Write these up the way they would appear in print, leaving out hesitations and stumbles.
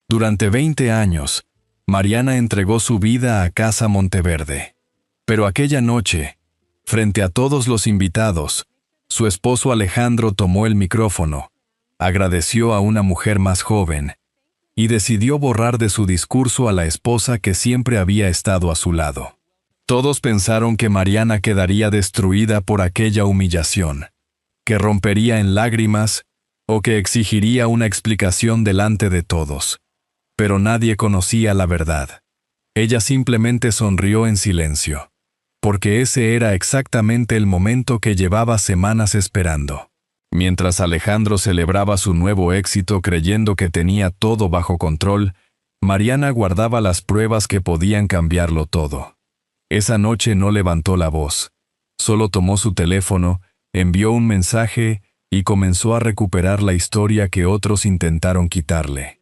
Durante 20 años, Mariana entregó su vida a Casa Monteverde. Pero aquella noche, frente a todos los invitados, su esposo Alejandro tomó el micrófono, agradeció a una mujer más joven y decidió borrar de su discurso a la esposa que siempre había estado a su lado. Todos pensaron que Mariana quedaría destruida por aquella humillación, que rompería en lágrimas o que exigiría una explicación delante de todos. Pero nadie conocía la verdad. Ella simplemente sonrió en silencio, porque ese era exactamente el momento que llevaba semanas esperando. Mientras Alejandro celebraba su nuevo éxito creyendo que tenía todo bajo control, Mariana guardaba las pruebas que podían cambiarlo todo. Esa noche no levantó la voz, solo tomó su teléfono, envió un mensaje y comenzó a recuperar la historia que otros intentaron quitarle.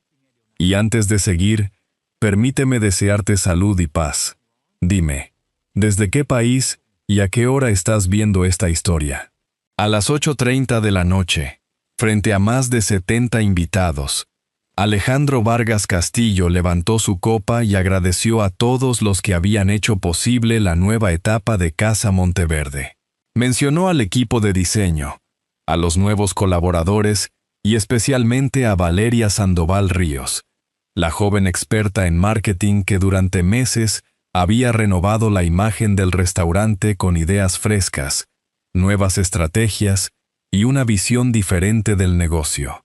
Y antes de seguir, permíteme desearte salud y paz. Dime, ¿desde qué país y a qué hora estás viendo esta historia? A las 8:30 de la noche, frente a más de 70 invitados, Alejandro Vargas Castillo levantó su copa y agradeció a todos los que habían hecho posible la nueva etapa de Casa Monteverde. Mencionó al equipo de diseño, a los nuevos colaboradores y especialmente a Valeria Sandoval Ríos, la joven experta en marketing que durante meses había renovado la imagen del restaurante con ideas frescas, nuevas estrategias y una visión diferente del negocio.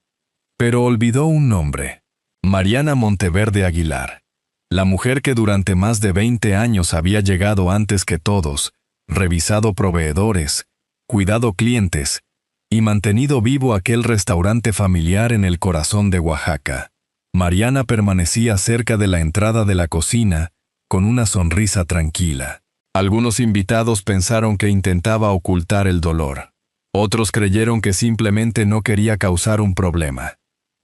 Pero olvidó un nombre: Mariana Monteverde Aguilar, la mujer que durante más de 20 años había llegado antes que todos, revisado proveedores, cuidado clientes y mantenido vivo aquel restaurante familiar en el corazón de Oaxaca. Mariana permanecía cerca de la entrada de la cocina, con una sonrisa tranquila. Algunos invitados pensaron que intentaba ocultar el dolor. Otros creyeron que simplemente no quería causar un problema.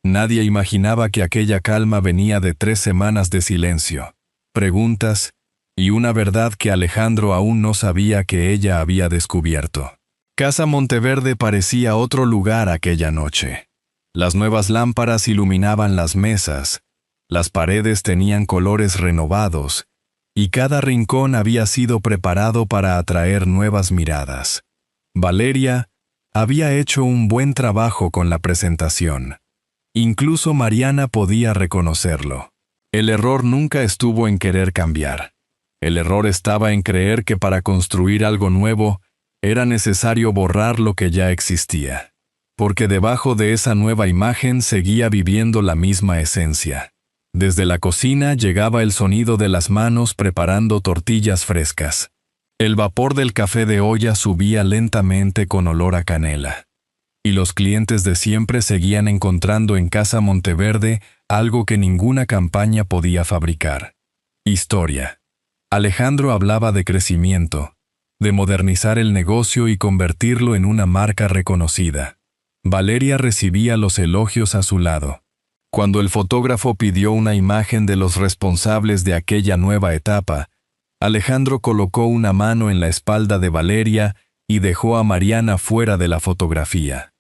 Nadie imaginaba que aquella calma venía de 3 semanas de silencio, preguntas y una verdad que Alejandro aún no sabía que ella había descubierto. Casa Monteverde parecía otro lugar aquella noche. Las nuevas lámparas iluminaban las mesas, las paredes tenían colores renovados, y cada rincón había sido preparado para atraer nuevas miradas. Valeria había hecho un buen trabajo con la presentación. Incluso Mariana podía reconocerlo. El error nunca estuvo en querer cambiar. El error estaba en creer que para construir algo nuevo era necesario borrar lo que ya existía. Porque debajo de esa nueva imagen seguía viviendo la misma esencia. Desde la cocina llegaba el sonido de las manos preparando tortillas frescas. El vapor del café de olla subía lentamente con olor a canela. Y los clientes de siempre seguían encontrando en Casa Monteverde algo que ninguna campaña podía fabricar: historia. Alejandro hablaba de crecimiento, de modernizar el negocio y convertirlo en una marca reconocida. Valeria recibía los elogios a su lado. Cuando el fotógrafo pidió una imagen de los responsables de aquella nueva etapa, Alejandro colocó una mano en la espalda de Valeria y dejó a Mariana fuera de la fotografía.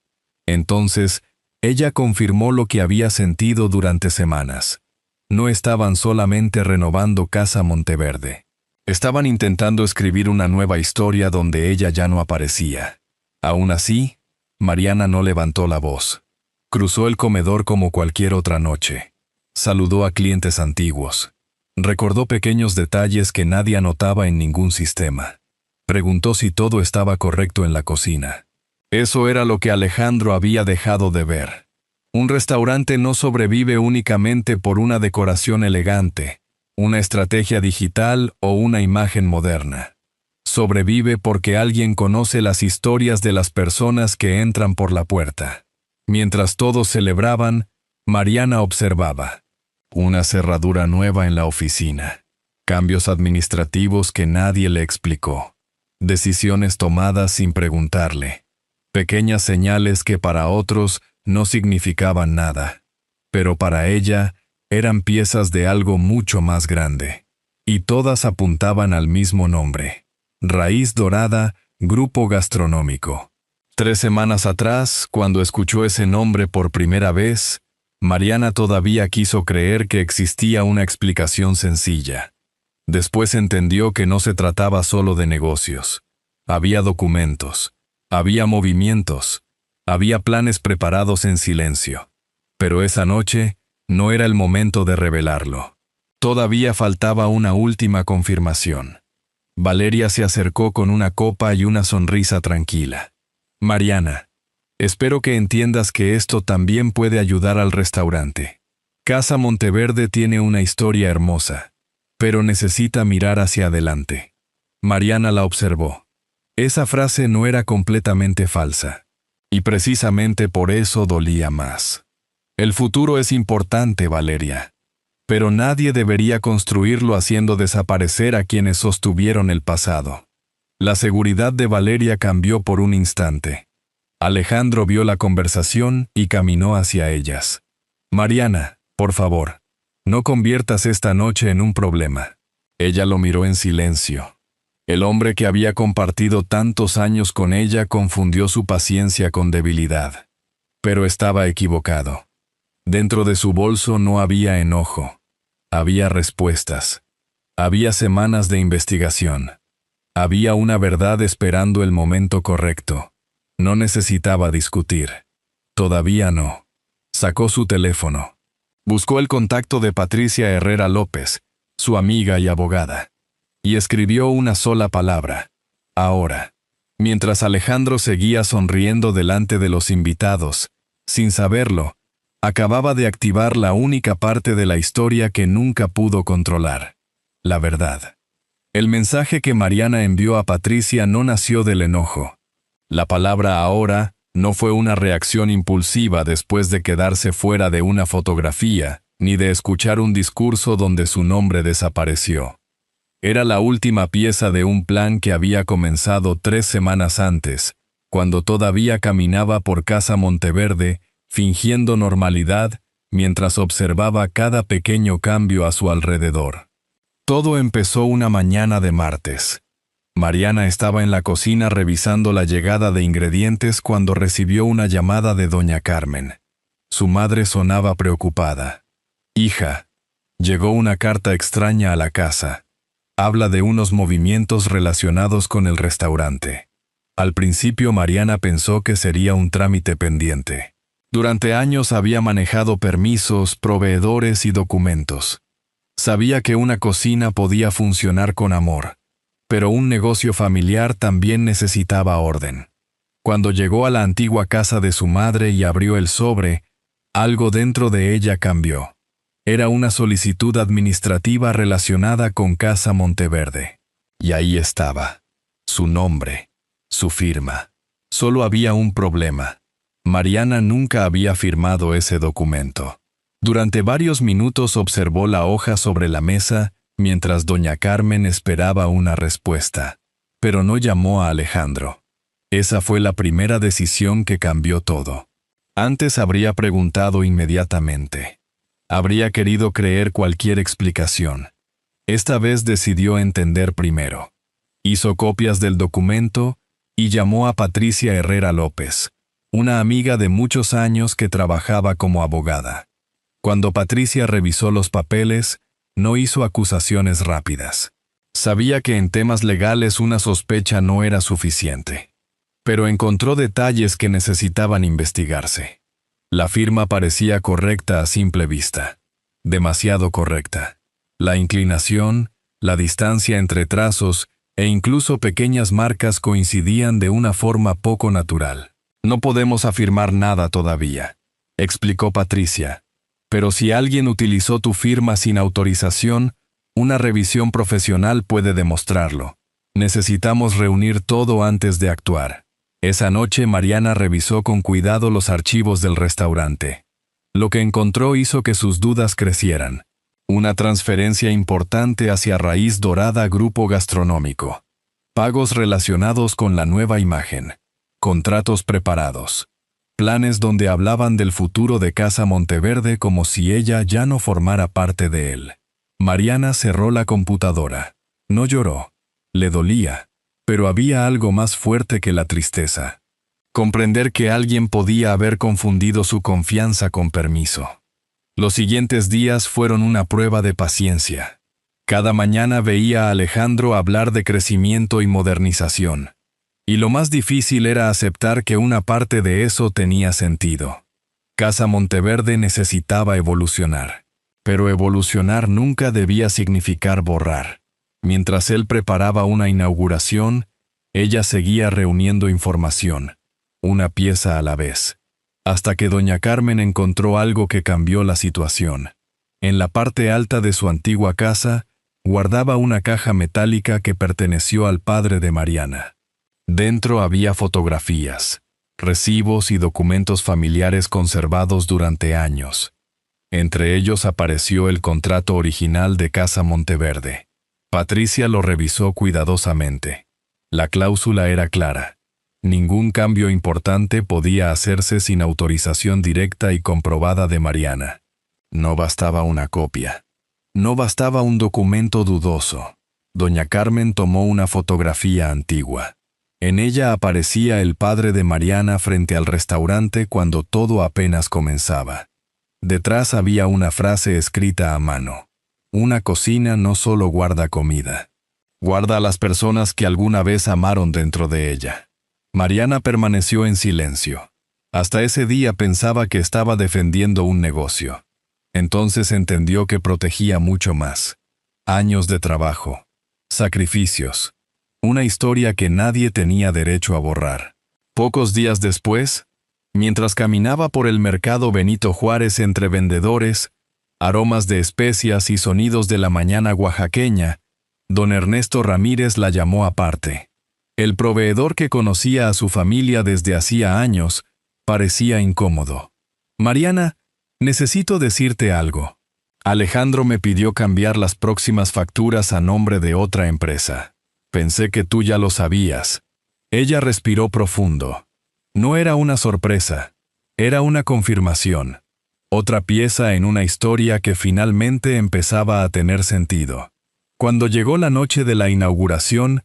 Entonces, ella confirmó lo que había sentido durante semanas. No estaban solamente renovando Casa Monteverde. Estaban intentando escribir una nueva historia donde ella ya no aparecía. Aún así, Mariana no levantó la voz. Cruzó el comedor como cualquier otra noche. Saludó a clientes antiguos. Recordó pequeños detalles que nadie anotaba en ningún sistema. Preguntó si todo estaba correcto en la cocina. Eso era lo que Alejandro había dejado de ver. Un restaurante no sobrevive únicamente por una decoración elegante, una estrategia digital o una imagen moderna. Sobrevive porque alguien conoce las historias de las personas que entran por la puerta. Mientras todos celebraban, Mariana observaba. Una cerradura nueva en la oficina. Cambios administrativos que nadie le explicó. Decisiones tomadas sin preguntarle. Pequeñas señales que para otros no significaban nada. Pero para ella eran piezas de algo mucho más grande. Y todas apuntaban al mismo nombre: Raíz Dorada, Grupo Gastronómico. 3 semanas atrás, cuando escuchó ese nombre por primera vez, Mariana todavía quiso creer que existía una explicación sencilla. Después entendió que no se trataba solo de negocios. Había documentos, había movimientos, había planes preparados en silencio. Pero esa noche no era el momento de revelarlo. Todavía faltaba una última confirmación. Valeria se acercó con una copa y una sonrisa tranquila. Mariana, espero que entiendas que esto también puede ayudar al restaurante. Casa Monteverde tiene una historia hermosa, pero necesita mirar hacia adelante. Mariana la observó. Esa frase no era completamente falsa, y precisamente por eso dolía más. El futuro es importante, Valeria, pero nadie debería construirlo haciendo desaparecer a quienes sostuvieron el pasado. La seguridad de Valeria cambió por un instante. Alejandro vio la conversación y caminó hacia ellas. Mariana, por favor, no conviertas esta noche en un problema. Ella lo miró en silencio. El hombre que había compartido tantos años con ella confundió su paciencia con debilidad. Pero estaba equivocado. Dentro de su bolso no había enojo. Había respuestas. Había semanas de investigación. Había una verdad esperando el momento correcto. No necesitaba discutir. Todavía no. Sacó su teléfono. Buscó el contacto de Patricia Herrera López, su amiga y abogada, y escribió una sola palabra: ahora. Mientras Alejandro seguía sonriendo delante de los invitados, sin saberlo, acababa de activar la única parte de la historia que nunca pudo controlar: la verdad. El mensaje que Mariana envió a Patricia no nació del enojo. La palabra ahora no fue una reacción impulsiva después de quedarse fuera de una fotografía, ni de escuchar un discurso donde su nombre desapareció. Era la última pieza de un plan que había comenzado 3 semanas antes, cuando todavía caminaba por Casa Monteverde, fingiendo normalidad, mientras observaba cada pequeño cambio a su alrededor. Todo empezó una mañana de martes. Mariana estaba en la cocina revisando la llegada de ingredientes cuando recibió una llamada de doña Carmen. Su madre sonaba preocupada. «Hija, llegó una carta extraña a la casa. Habla de unos movimientos relacionados con el restaurante». Al principio Mariana pensó que sería un trámite pendiente. Durante años había manejado permisos, proveedores y documentos. Sabía que una cocina podía funcionar con amor, pero un negocio familiar también necesitaba orden. Cuando llegó a la antigua casa de su madre y abrió el sobre, algo dentro de ella cambió. Era una solicitud administrativa relacionada con Casa Monteverde. Y ahí estaba. Su nombre, su firma. Solo había un problema. Mariana nunca había firmado ese documento. Durante varios minutos observó la hoja sobre la mesa mientras doña Carmen esperaba una respuesta. Pero no llamó a Alejandro. Esa fue la primera decisión que cambió todo. Antes habría preguntado inmediatamente. Habría querido creer cualquier explicación. Esta vez decidió entender primero. Hizo copias del documento y llamó a Patricia Herrera López, una amiga de muchos años que trabajaba como abogada. Cuando Patricia revisó los papeles, no hizo acusaciones rápidas. Sabía que en temas legales una sospecha no era suficiente. Pero encontró detalles que necesitaban investigarse. La firma parecía correcta a simple vista. Demasiado correcta. La inclinación, la distancia entre trazos e incluso pequeñas marcas coincidían de una forma poco natural. «No podemos afirmar nada todavía», explicó Patricia. «Pero si alguien utilizó tu firma sin autorización, una revisión profesional puede demostrarlo. Necesitamos reunir todo antes de actuar». Esa noche Mariana revisó con cuidado los archivos del restaurante. Lo que encontró hizo que sus dudas crecieran. Una transferencia importante hacia Raíz Dorada Grupo Gastronómico. Pagos relacionados con la nueva imagen. Contratos preparados. Planes donde hablaban del futuro de Casa Monteverde como si ella ya no formara parte de él. Mariana cerró la computadora. No lloró. Le dolía. Pero había algo más fuerte que la tristeza. Comprender que alguien podía haber confundido su confianza con permiso. Los siguientes días fueron una prueba de paciencia. Cada mañana veía a Alejandro hablar de crecimiento y modernización. Y lo más difícil era aceptar que una parte de eso tenía sentido. Casa Monteverde necesitaba evolucionar. Pero evolucionar nunca debía significar borrar. Mientras él preparaba una inauguración, ella seguía reuniendo información, una pieza a la vez, hasta que doña Carmen encontró algo que cambió la situación. En la parte alta de su antigua casa, guardaba una caja metálica que perteneció al padre de Mariana. Dentro había fotografías, recibos y documentos familiares conservados durante años. Entre ellos apareció el contrato original de Casa Monteverde. Patricia lo revisó cuidadosamente. La cláusula era clara. Ningún cambio importante podía hacerse sin autorización directa y comprobada de Mariana. No bastaba una copia. No bastaba un documento dudoso. Doña Carmen tomó una fotografía antigua. En ella aparecía el padre de Mariana frente al restaurante cuando todo apenas comenzaba. Detrás había una frase escrita a mano. Una cocina no solo guarda comida. Guarda a las personas que alguna vez amaron dentro de ella. Mariana permaneció en silencio. Hasta ese día pensaba que estaba defendiendo un negocio. Entonces entendió que protegía mucho más. Años de trabajo. Sacrificios. Una historia que nadie tenía derecho a borrar. Pocos días después, mientras caminaba por el mercado Benito Juárez entre vendedores, aromas de especias y sonidos de la mañana oaxaqueña, don Ernesto Ramírez la llamó aparte. El proveedor que conocía a su familia desde hacía años parecía incómodo. Mariana, necesito decirte algo. Alejandro me pidió cambiar las próximas facturas a nombre de otra empresa. Pensé que tú ya lo sabías. Ella respiró profundo. No era una sorpresa, era una confirmación. Otra pieza en una historia que finalmente empezaba a tener sentido. Cuando llegó la noche de la inauguración,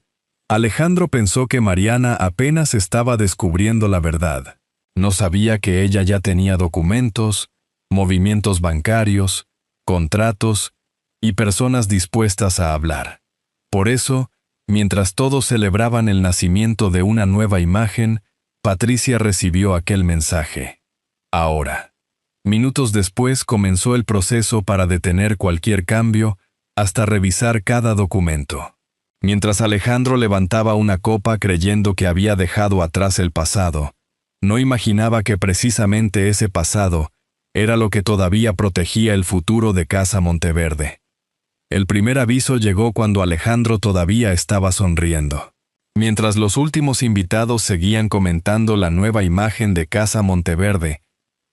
Alejandro pensó que Mariana apenas estaba descubriendo la verdad. No sabía que ella ya tenía documentos, movimientos bancarios, contratos y personas dispuestas a hablar. Por eso, mientras todos celebraban el nacimiento de una nueva imagen, Patricia recibió aquel mensaje. Ahora. Minutos después comenzó el proceso para detener cualquier cambio hasta revisar cada documento. Mientras Alejandro levantaba una copa creyendo que había dejado atrás el pasado, no imaginaba que precisamente ese pasado era lo que todavía protegía el futuro de Casa Monteverde. El primer aviso llegó cuando Alejandro todavía estaba sonriendo. Mientras los últimos invitados seguían comentando la nueva imagen de Casa Monteverde,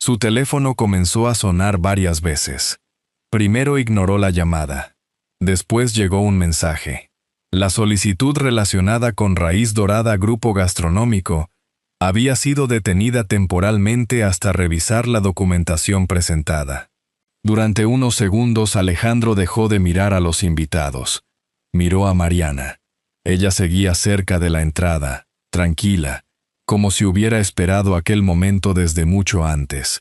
su teléfono comenzó a sonar varias veces. Primero ignoró la llamada. Después llegó un mensaje. La solicitud relacionada con Raíz Dorada Grupo Gastronómico había sido detenida temporalmente hasta revisar la documentación presentada. Durante unos segundos Alejandro dejó de mirar a los invitados. Miró a Mariana. Ella seguía cerca de la entrada, tranquila, como si hubiera esperado aquel momento desde mucho antes.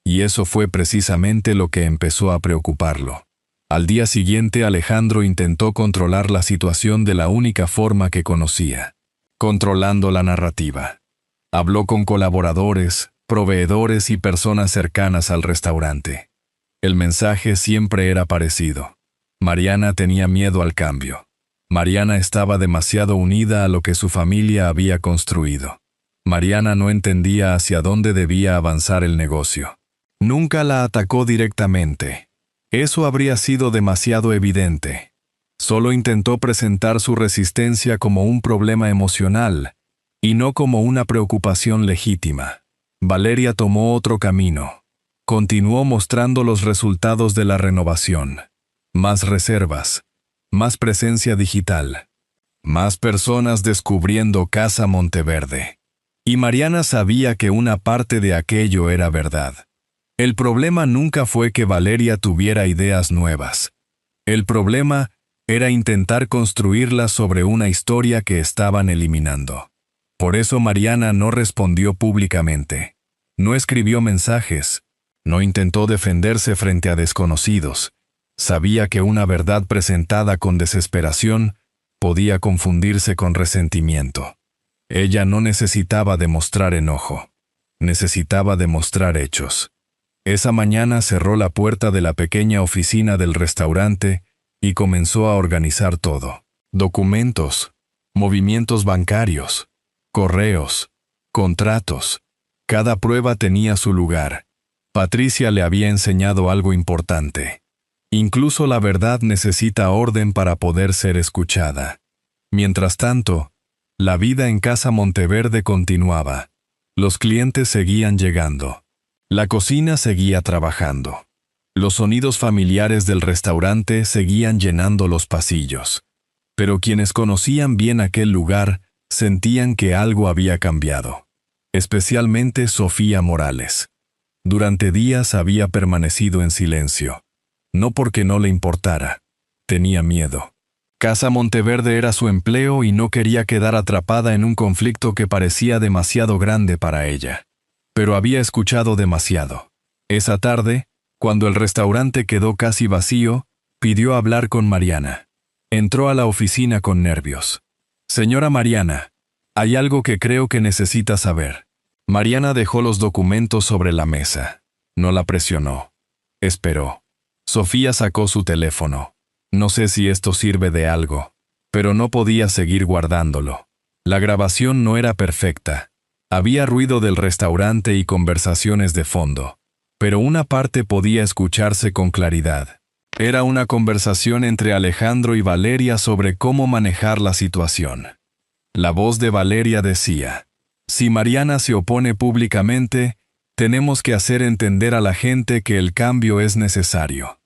Y eso fue precisamente lo que empezó a preocuparlo. Al día siguiente Alejandro intentó controlar la situación de la única forma que conocía, controlando la narrativa. Habló con colaboradores, proveedores y personas cercanas al restaurante. El mensaje siempre era parecido. Mariana tenía miedo al cambio. Mariana estaba demasiado unida a lo que su familia había construido. Mariana no entendía hacia dónde debía avanzar el negocio. Nunca la atacó directamente. Eso habría sido demasiado evidente. Solo intentó presentar su resistencia como un problema emocional y no como una preocupación legítima. Valeria tomó otro camino. Continuó mostrando los resultados de la renovación. Más reservas, más presencia digital, más personas descubriendo Casa Monteverde. Y Mariana sabía que una parte de aquello era verdad. El problema nunca fue que Valeria tuviera ideas nuevas. El problema era intentar construirlas sobre una historia que estaban eliminando. Por eso Mariana no respondió públicamente. No escribió mensajes. No intentó defenderse frente a desconocidos. Sabía que una verdad presentada con desesperación podía confundirse con resentimiento. Ella no necesitaba demostrar enojo. Necesitaba demostrar hechos. Esa mañana cerró la puerta de la pequeña oficina del restaurante y comenzó a organizar todo. Documentos, movimientos bancarios, correos, contratos. Cada prueba tenía su lugar. Patricia le había enseñado algo importante. Incluso la verdad necesita orden para poder ser escuchada. Mientras tanto, la vida en Casa Monteverde continuaba. Los clientes seguían llegando. La cocina seguía trabajando. Los sonidos familiares del restaurante seguían llenando los pasillos. Pero quienes conocían bien aquel lugar sentían que algo había cambiado. Especialmente Sofía Morales. Durante días había permanecido en silencio. No porque no le importara. Tenía miedo. Casa Monteverde era su empleo y no quería quedar atrapada en un conflicto que parecía demasiado grande para ella. Pero había escuchado demasiado. Esa tarde, cuando el restaurante quedó casi vacío, pidió hablar con Mariana. Entró a la oficina con nervios. «Señora Mariana, hay algo que creo que necesita saber». Mariana dejó los documentos sobre la mesa. No la presionó. Esperó. Sofía sacó su teléfono. No sé si esto sirve de algo, pero no podía seguir guardándolo. La grabación no era perfecta. Había ruido del restaurante y conversaciones de fondo, pero una parte podía escucharse con claridad. Era una conversación entre Alejandro y Valeria sobre cómo manejar la situación. La voz de Valeria decía: «Si Mariana se opone públicamente, tenemos que hacer entender a la gente que el cambio es necesario.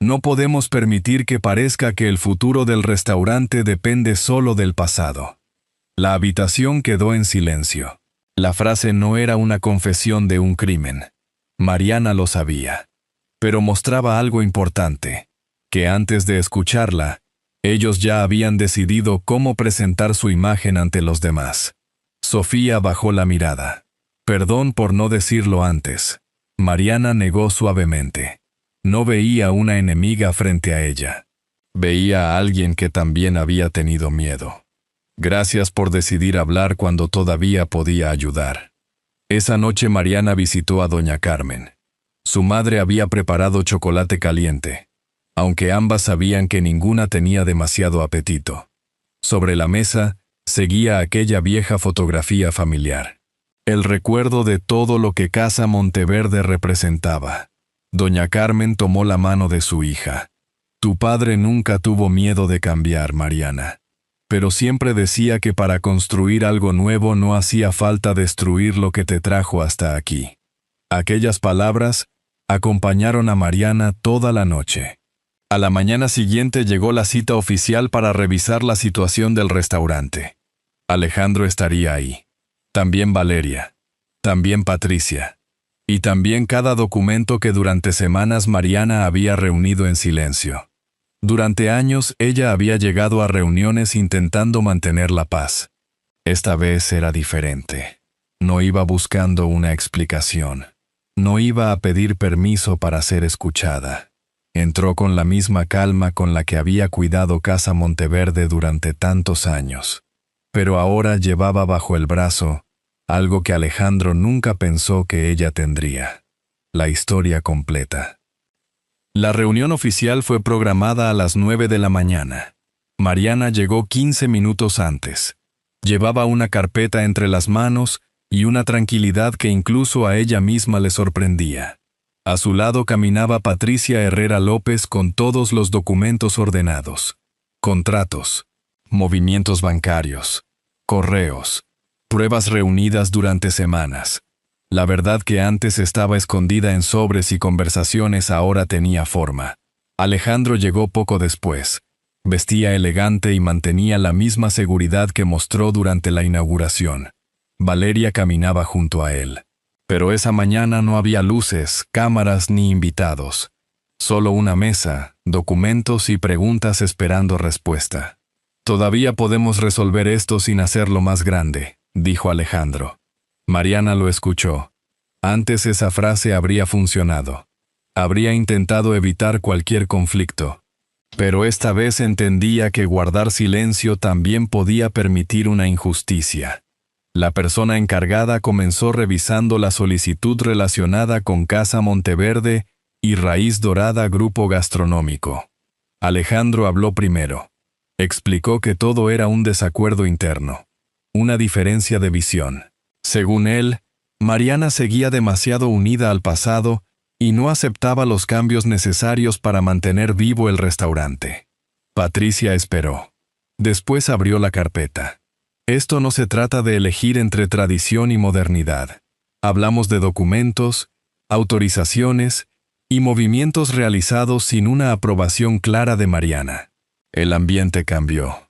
No podemos permitir que parezca que el futuro del restaurante depende solo del pasado». La habitación quedó en silencio. La frase no era una confesión de un crimen. Mariana lo sabía. Pero mostraba algo importante, que antes de escucharla, ellos ya habían decidido cómo presentar su imagen ante los demás. Sofía bajó la mirada. «Perdón por no decirlo antes». Mariana negó suavemente. No veía una enemiga frente a ella. Veía a alguien que también había tenido miedo. «Gracias por decidir hablar cuando todavía podía ayudar». Esa noche Mariana visitó a doña Carmen. Su madre había preparado chocolate caliente, aunque ambas sabían que ninguna tenía demasiado apetito. Sobre la mesa seguía aquella vieja fotografía familiar. El recuerdo de todo lo que Casa Monteverde representaba. Doña Carmen tomó la mano de su hija. «Tu padre nunca tuvo miedo de cambiar, Mariana. Pero siempre decía que para construir algo nuevo no hacía falta destruir lo que te trajo hasta aquí». Aquellas palabras acompañaron a Mariana toda la noche. A la mañana siguiente llegó la cita oficial para revisar la situación del restaurante. Alejandro estaría ahí. También Valeria. También Patricia. Y también cada documento que durante semanas Mariana había reunido en silencio. Durante años ella había llegado a reuniones intentando mantener la paz. Esta vez era diferente. No iba buscando una explicación. No iba a pedir permiso para ser escuchada. Entró con la misma calma con la que había cuidado Casa Monteverde durante tantos años. Pero ahora llevaba bajo el brazo algo que Alejandro nunca pensó que ella tendría: la historia completa. La reunión oficial fue programada a las 9 de la mañana. Mariana llegó 15 minutos antes. Llevaba una carpeta entre las manos y una tranquilidad que incluso a ella misma le sorprendía. A su lado caminaba Patricia Herrera López con todos los documentos ordenados. Contratos, movimientos bancarios, correos, pruebas reunidas durante semanas. La verdad que antes estaba escondida en sobres y conversaciones ahora tenía forma. Alejandro llegó poco después. Vestía elegante y mantenía la misma seguridad que mostró durante la inauguración. Valeria caminaba junto a él. Pero esa mañana no había luces, cámaras ni invitados. Solo una mesa, documentos y preguntas esperando respuesta. «Todavía podemos resolver esto sin hacerlo más grande», dijo Alejandro. Mariana lo escuchó. Antes esa frase habría funcionado. Habría intentado evitar cualquier conflicto. Pero esta vez entendía que guardar silencio también podía permitir una injusticia. La persona encargada comenzó revisando la solicitud relacionada con Casa Monteverde y Raíz Dorada Grupo Gastronómico. Alejandro habló primero. Explicó que todo era un desacuerdo interno, una diferencia de visión. Según él, Mariana seguía demasiado unida al pasado y no aceptaba los cambios necesarios para mantener vivo el restaurante. Patricia esperó. Después abrió la carpeta. Esto no se trata de elegir entre tradición y modernidad. Hablamos de documentos, autorizaciones y movimientos realizados sin una aprobación clara de Mariana. El ambiente cambió.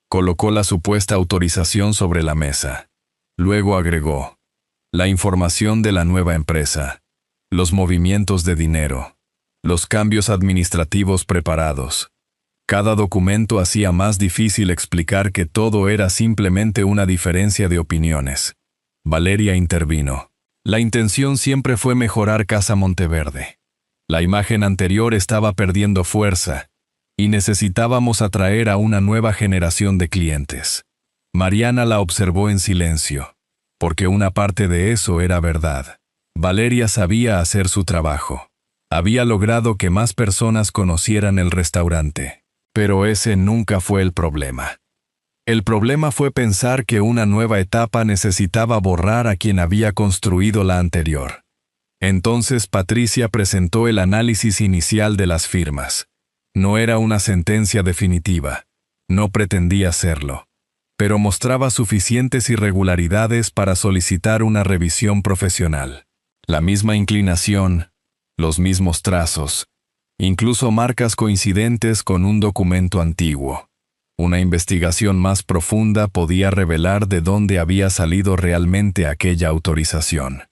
Colocó la supuesta autorización sobre la mesa. Luego agregó: la información de la nueva empresa, los movimientos de dinero, los cambios administrativos preparados. Cada documento hacía más difícil explicar que todo era simplemente una diferencia de opiniones. Valeria intervino. La intención siempre fue mejorar Casa Monteverde. La imagen anterior estaba perdiendo fuerza y necesitábamos atraer a una nueva generación de clientes. Mariana la observó en silencio, porque una parte de eso era verdad. Valeria sabía hacer su trabajo. Había logrado que más personas conocieran el restaurante. Pero ese nunca fue el problema. El problema fue pensar que una nueva etapa necesitaba borrar a quien había construido la anterior. Entonces Patricia presentó el análisis inicial de las firmas. No era una sentencia definitiva. No pretendía serlo. Pero mostraba suficientes irregularidades para solicitar una revisión profesional. La misma inclinación, los mismos trazos, incluso marcas coincidentes con un documento antiguo. Una investigación más profunda podía revelar de dónde había salido realmente aquella autorización.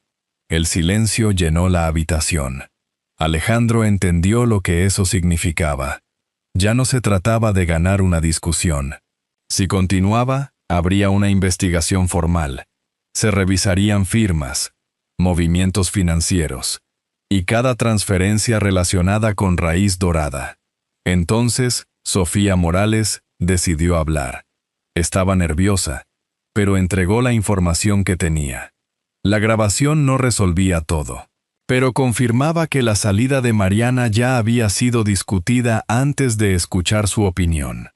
El silencio llenó la habitación. Alejandro entendió lo que eso significaba. Ya no se trataba de ganar una discusión. Si continuaba, habría una investigación formal. Se revisarían firmas, movimientos financieros y cada transferencia relacionada con Raíz Dorada. Entonces, Sofía Morales decidió hablar. Estaba nerviosa, pero entregó la información que tenía. La grabación no resolvía todo, pero confirmaba que la salida de Mariana ya había sido discutida antes de escuchar su opinión.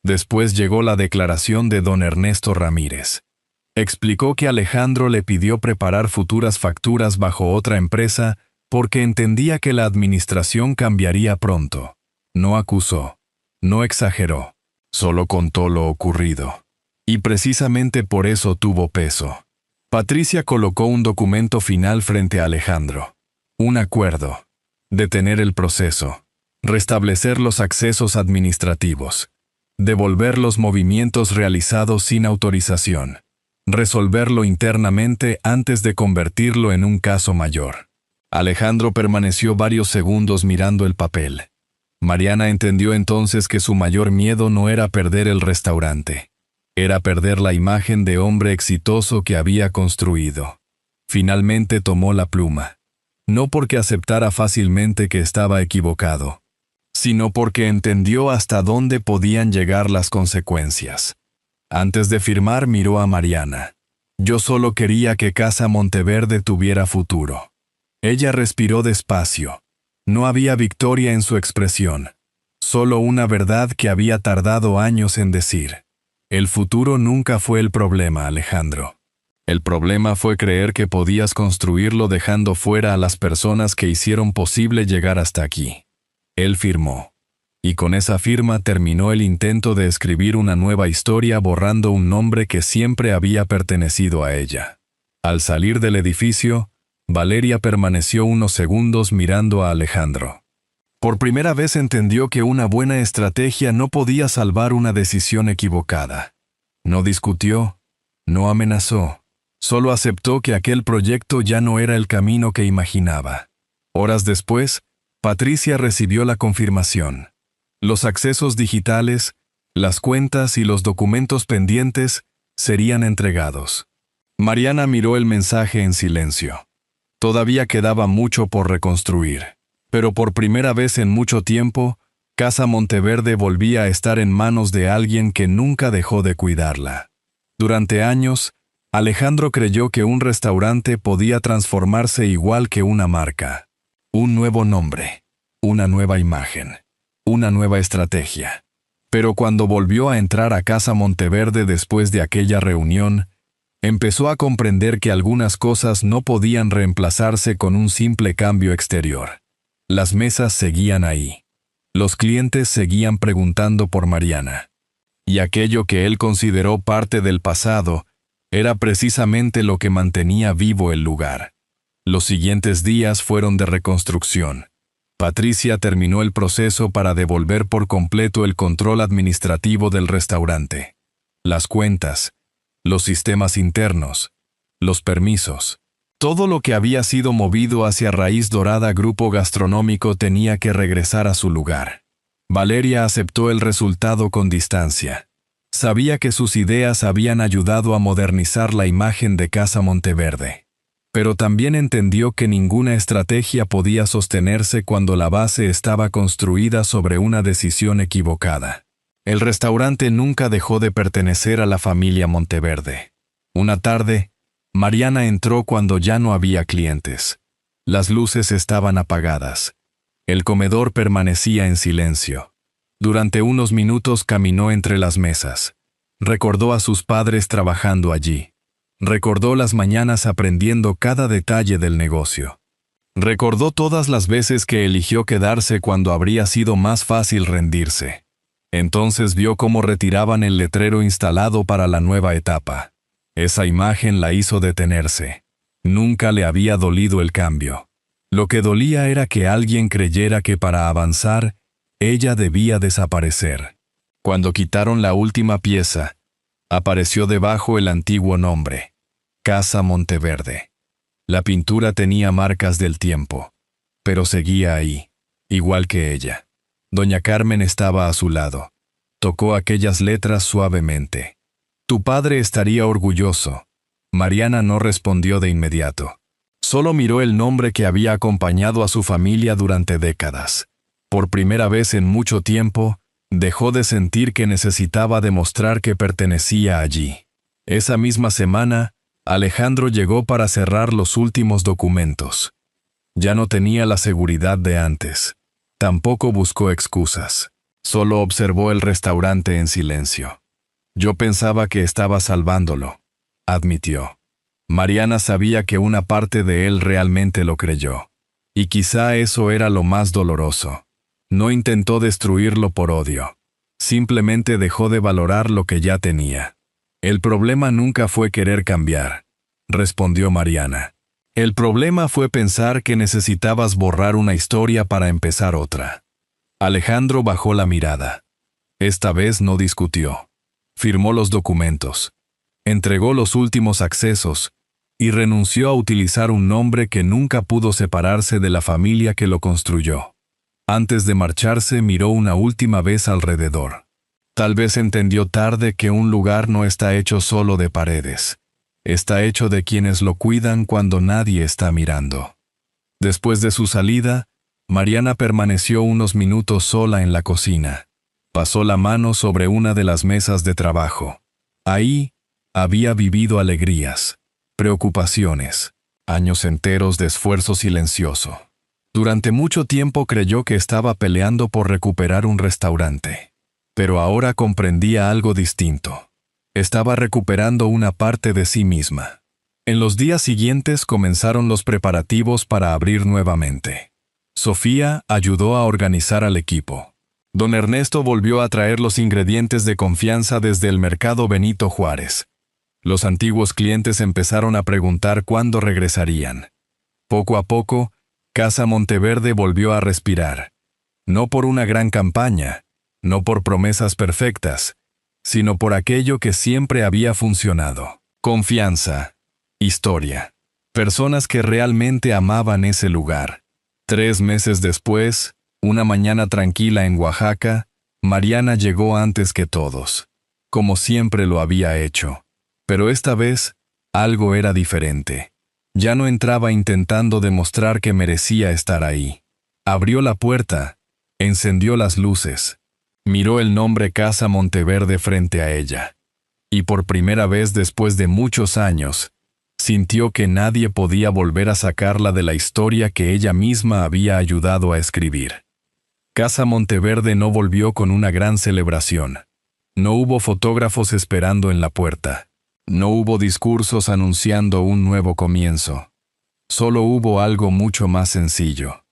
Después llegó la declaración de don Ernesto Ramírez. Explicó que Alejandro le pidió preparar futuras facturas bajo otra empresa porque entendía que la administración cambiaría pronto. No acusó, no exageró, solo contó lo ocurrido. Y precisamente por eso tuvo peso. Patricia colocó un documento final frente a Alejandro. Un acuerdo. Detener el proceso. Restablecer los accesos administrativos. Devolver los movimientos realizados sin autorización. Resolverlo internamente antes de convertirlo en un caso mayor. Alejandro permaneció varios segundos mirando el papel. Mariana entendió entonces que su mayor miedo no era perder el restaurante. Era perder la imagen de hombre exitoso que había construido. Finalmente tomó la pluma. No porque aceptara fácilmente que estaba equivocado, sino porque entendió hasta dónde podían llegar las consecuencias. Antes de firmar miró a Mariana. Yo solo quería que Casa Monteverde tuviera futuro. Ella respiró despacio. No había victoria en su expresión, solo una verdad que había tardado años en decir. El futuro nunca fue el problema, Alejandro. El problema fue creer que podías construirlo dejando fuera a las personas que hicieron posible llegar hasta aquí. Él firmó. Y con esa firma terminó el intento de escribir una nueva historia borrando un nombre que siempre había pertenecido a ella. Al salir del edificio, Valeria permaneció unos segundos mirando a Alejandro. Por primera vez entendió que una buena estrategia no podía salvar una decisión equivocada. No discutió, no amenazó, solo aceptó que aquel proyecto ya no era el camino que imaginaba. Horas después, Patricia recibió la confirmación. Los accesos digitales, las cuentas y los documentos pendientes serían entregados. Mariana miró el mensaje en silencio. Todavía quedaba mucho por reconstruir. Pero por primera vez en mucho tiempo, Casa Monteverde volvía a estar en manos de alguien que nunca dejó de cuidarla. Durante años, Alejandro creyó que un restaurante podía transformarse igual que una marca. Un nuevo nombre, una nueva imagen, una nueva estrategia. Pero cuando volvió a entrar a Casa Monteverde después de aquella reunión, empezó a comprender que algunas cosas no podían reemplazarse con un simple cambio exterior. Las mesas seguían ahí. Los clientes seguían preguntando por Mariana. Y aquello que él consideró parte del pasado era precisamente lo que mantenía vivo el lugar. Los siguientes días fueron de reconstrucción. Patricia terminó el proceso para devolver por completo el control administrativo del restaurante. Las cuentas, los sistemas internos, los permisos. Todo lo que había sido movido hacia Raíz Dorada Grupo Gastronómico tenía que regresar a su lugar. Valeria aceptó el resultado con distancia. Sabía que sus ideas habían ayudado a modernizar la imagen de Casa Monteverde. Pero también entendió que ninguna estrategia podía sostenerse cuando la base estaba construida sobre una decisión equivocada. El restaurante nunca dejó de pertenecer a la familia Monteverde. Una tarde, Mariana entró cuando ya no había clientes. Las luces estaban apagadas. El comedor permanecía en silencio. Durante unos minutos caminó entre las mesas. Recordó a sus padres trabajando allí. Recordó las mañanas aprendiendo cada detalle del negocio. Recordó todas las veces que eligió quedarse cuando habría sido más fácil rendirse. Entonces vio cómo retiraban el letrero instalado para la nueva etapa. Esa imagen la hizo detenerse. Nunca le había dolido el cambio. Lo que dolía era que alguien creyera que para avanzar, ella debía desaparecer. Cuando quitaron la última pieza, apareció debajo el antiguo nombre, Casa Monteverde. La pintura tenía marcas del tiempo, pero seguía ahí, igual que ella. Doña Carmen estaba a su lado. Tocó aquellas letras suavemente. Tu padre estaría orgulloso. Mariana no respondió de inmediato. Solo miró el nombre que había acompañado a su familia durante décadas. Por primera vez en mucho tiempo, dejó de sentir que necesitaba demostrar que pertenecía allí. Esa misma semana, Alejandro llegó para cerrar los últimos documentos. Ya no tenía la seguridad de antes. Tampoco buscó excusas. Solo observó el restaurante en silencio. Yo pensaba que estaba salvándolo, admitió. Mariana sabía que una parte de él realmente lo creyó. Y quizá eso era lo más doloroso. No intentó destruirlo por odio. Simplemente dejó de valorar lo que ya tenía. El problema nunca fue querer cambiar, respondió Mariana. El problema fue pensar que necesitabas borrar una historia para empezar otra. Alejandro bajó la mirada. Esta vez no discutió. Firmó los documentos. Entregó los últimos accesos y renunció a utilizar un nombre que nunca pudo separarse de la familia que lo construyó. Antes de marcharse, miró una última vez alrededor. Tal vez entendió tarde que un lugar no está hecho solo de paredes. Está hecho de quienes lo cuidan cuando nadie está mirando. Después de su salida, Mariana permaneció unos minutos sola en la cocina. Pasó la mano sobre una de las mesas de trabajo. Ahí había vivido alegrías, preocupaciones, años enteros de esfuerzo silencioso. Durante mucho tiempo creyó que estaba peleando por recuperar un restaurante. Pero ahora comprendía algo distinto. Estaba recuperando una parte de sí misma. En los días siguientes comenzaron los preparativos para abrir nuevamente. Sofía ayudó a organizar al equipo. Don Ernesto volvió a traer los ingredientes de confianza desde el mercado Benito Juárez. Los antiguos clientes empezaron a preguntar cuándo regresarían. Poco a poco, Casa Monteverde volvió a respirar. No por una gran campaña, no por promesas perfectas, sino por aquello que siempre había funcionado. Confianza, historia, personas que realmente amaban ese lugar. 3 meses después, una mañana tranquila en Oaxaca, Mariana llegó antes que todos, como siempre lo había hecho. Pero esta vez, algo era diferente. Ya no entraba intentando demostrar que merecía estar ahí. Abrió la puerta, encendió las luces, miró el nombre Casa Monteverde frente a ella. Y por primera vez después de muchos años, sintió que nadie podía volver a sacarla de la historia que ella misma había ayudado a escribir. Casa Monteverde no volvió con una gran celebración. No hubo fotógrafos esperando en la puerta. No hubo discursos anunciando un nuevo comienzo. Solo hubo algo mucho más sencillo.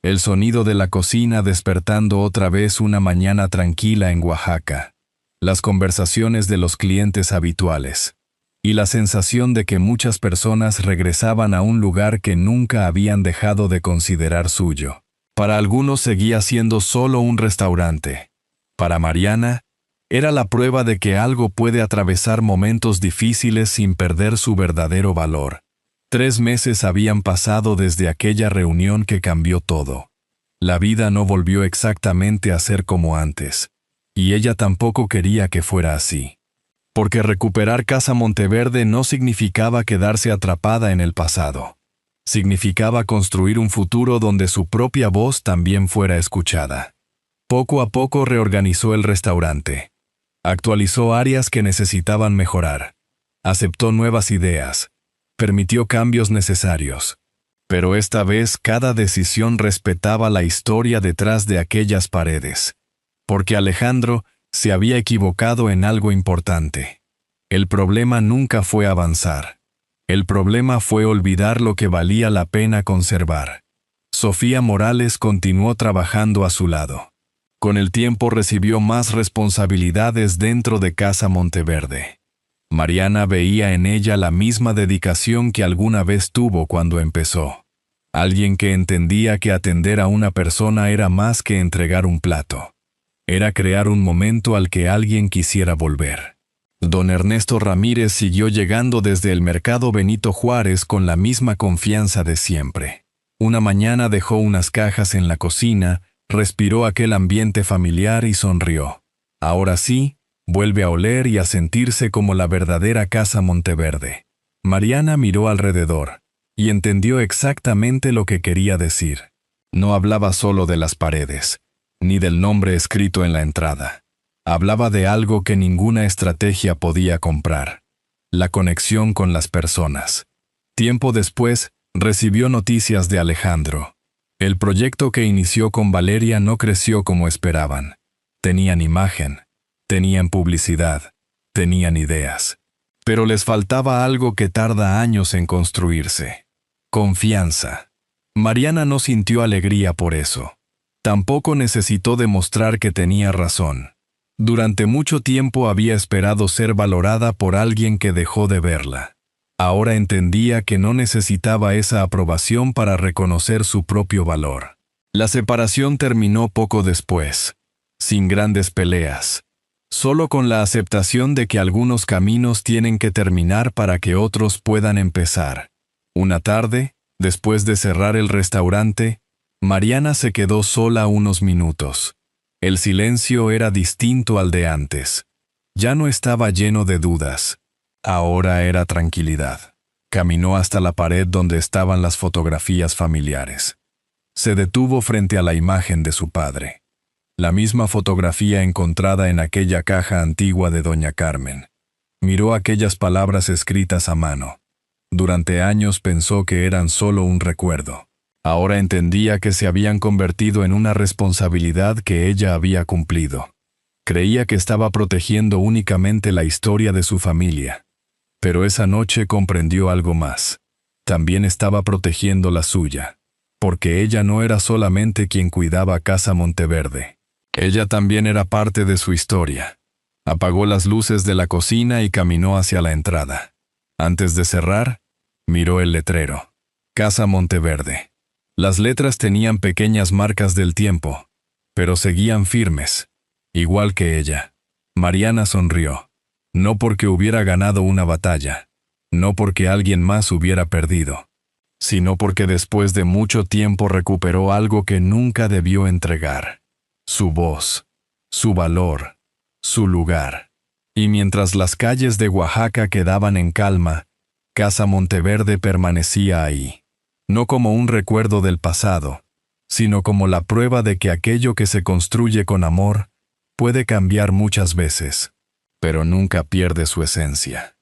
El sonido de la cocina despertando otra vez una mañana tranquila en Oaxaca. Las conversaciones de los clientes habituales. Y la sensación de que muchas personas regresaban a un lugar que nunca habían dejado de considerar suyo. Para algunos seguía siendo solo un restaurante. Para Mariana, era la prueba de que algo puede atravesar momentos difíciles sin perder su verdadero valor. 3 meses habían pasado desde aquella reunión que cambió todo. La vida no volvió exactamente a ser como antes. Y ella tampoco quería que fuera así. Porque recuperar Casa Monteverde no significaba quedarse atrapada en el pasado. Significaba construir un futuro donde su propia voz también fuera escuchada. Poco a poco reorganizó el restaurante. Actualizó áreas que necesitaban mejorar. Aceptó nuevas ideas. Permitió cambios necesarios. Pero esta vez cada decisión respetaba la historia detrás de aquellas paredes. Porque Alejandro se había equivocado en algo importante. El problema nunca fue avanzar. El problema fue olvidar lo que valía la pena conservar. Sofía Morales continuó trabajando a su lado. Con el tiempo recibió más responsabilidades dentro de Casa Monteverde. Mariana veía en ella la misma dedicación que alguna vez tuvo cuando empezó. Alguien que entendía que atender a una persona era más que entregar un plato. Era crear un momento al que alguien quisiera volver. Don Ernesto Ramírez siguió llegando desde el mercado Benito Juárez con la misma confianza de siempre. Una mañana dejó unas cajas en la cocina, respiró aquel ambiente familiar y sonrió. Ahora sí, vuelve a oler y a sentirse como la verdadera Casa Monteverde. Mariana miró alrededor y entendió exactamente lo que quería decir. No hablaba solo de las paredes, ni del nombre escrito en la entrada. Hablaba de algo que ninguna estrategia podía comprar: la conexión con las personas. Tiempo después, recibió noticias de Alejandro. El proyecto que inició con Valeria no creció como esperaban. Tenían imagen, tenían publicidad, tenían ideas. Pero les faltaba algo que tarda años en construirse: confianza. Mariana no sintió alegría por eso. Tampoco necesitó demostrar que tenía razón. Durante mucho tiempo había esperado ser valorada por alguien que dejó de verla. Ahora entendía que no necesitaba esa aprobación para reconocer su propio valor. La separación terminó poco después, sin grandes peleas, solo con la aceptación de que algunos caminos tienen que terminar para que otros puedan empezar. Una tarde, después de cerrar el restaurante, Mariana se quedó sola unos minutos. El silencio era distinto al de antes. Ya no estaba lleno de dudas. Ahora era tranquilidad. Caminó hasta la pared donde estaban las fotografías familiares. Se detuvo frente a la imagen de su padre. La misma fotografía encontrada en aquella caja antigua de doña Carmen. Miró aquellas palabras escritas a mano. Durante años pensó que eran solo un recuerdo. Ahora entendía que se habían convertido en una responsabilidad que ella había cumplido. Creía que estaba protegiendo únicamente la historia de su familia. Pero esa noche comprendió algo más. También estaba protegiendo la suya. Porque ella no era solamente quien cuidaba Casa Monteverde. Ella también era parte de su historia. Apagó las luces de la cocina y caminó hacia la entrada. Antes de cerrar, miró el letrero: Casa Monteverde. Las letras tenían pequeñas marcas del tiempo, pero seguían firmes, igual que ella. Mariana sonrió. No porque hubiera ganado una batalla, no porque alguien más hubiera perdido, sino porque después de mucho tiempo recuperó algo que nunca debió entregar: su voz, su valor, su lugar. Y mientras las calles de Oaxaca quedaban en calma, Casa Monteverde permanecía ahí, no como un recuerdo del pasado, sino como la prueba de que aquello que se construye con amor puede cambiar muchas veces, pero nunca pierde su esencia.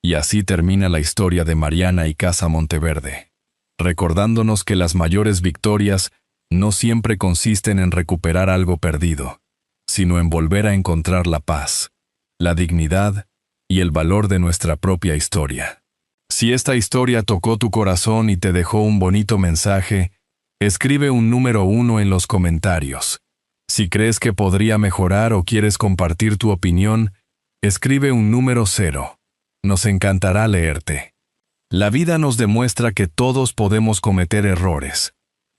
Y así termina la historia de Mariana y Casa Monteverde, recordándonos que las mayores victorias no siempre consisten en recuperar algo perdido, sino en volver a encontrar la paz, la dignidad y el valor de nuestra propia historia. Si esta historia tocó tu corazón y te dejó un bonito mensaje, escribe un número 1 en los comentarios. Si crees que podría mejorar o quieres compartir tu opinión, escribe un número 0. Nos encantará leerte. La vida nos demuestra que todos podemos cometer errores,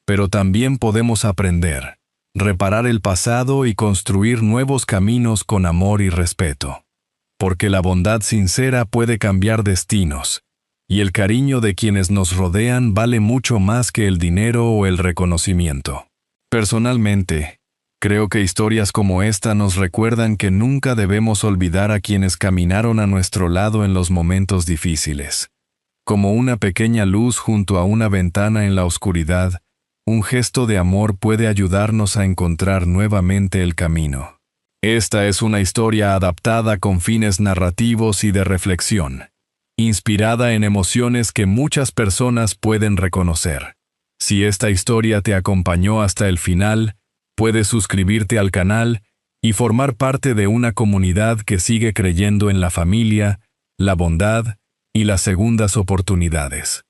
pero también podemos aprender, reparar el pasado y construir nuevos caminos con amor y respeto. Porque la bondad sincera puede cambiar destinos, y el cariño de quienes nos rodean vale mucho más que el dinero o el reconocimiento. Personalmente, creo que historias como esta nos recuerdan que nunca debemos olvidar a quienes caminaron a nuestro lado en los momentos difíciles. Como una pequeña luz junto a una ventana en la oscuridad, un gesto de amor puede ayudarnos a encontrar nuevamente el camino. Esta es una historia adaptada con fines narrativos y de reflexión, inspirada en emociones que muchas personas pueden reconocer. Si esta historia te acompañó hasta el final, puedes suscribirte al canal y formar parte de una comunidad que sigue creyendo en la familia, la bondad y las segundas oportunidades.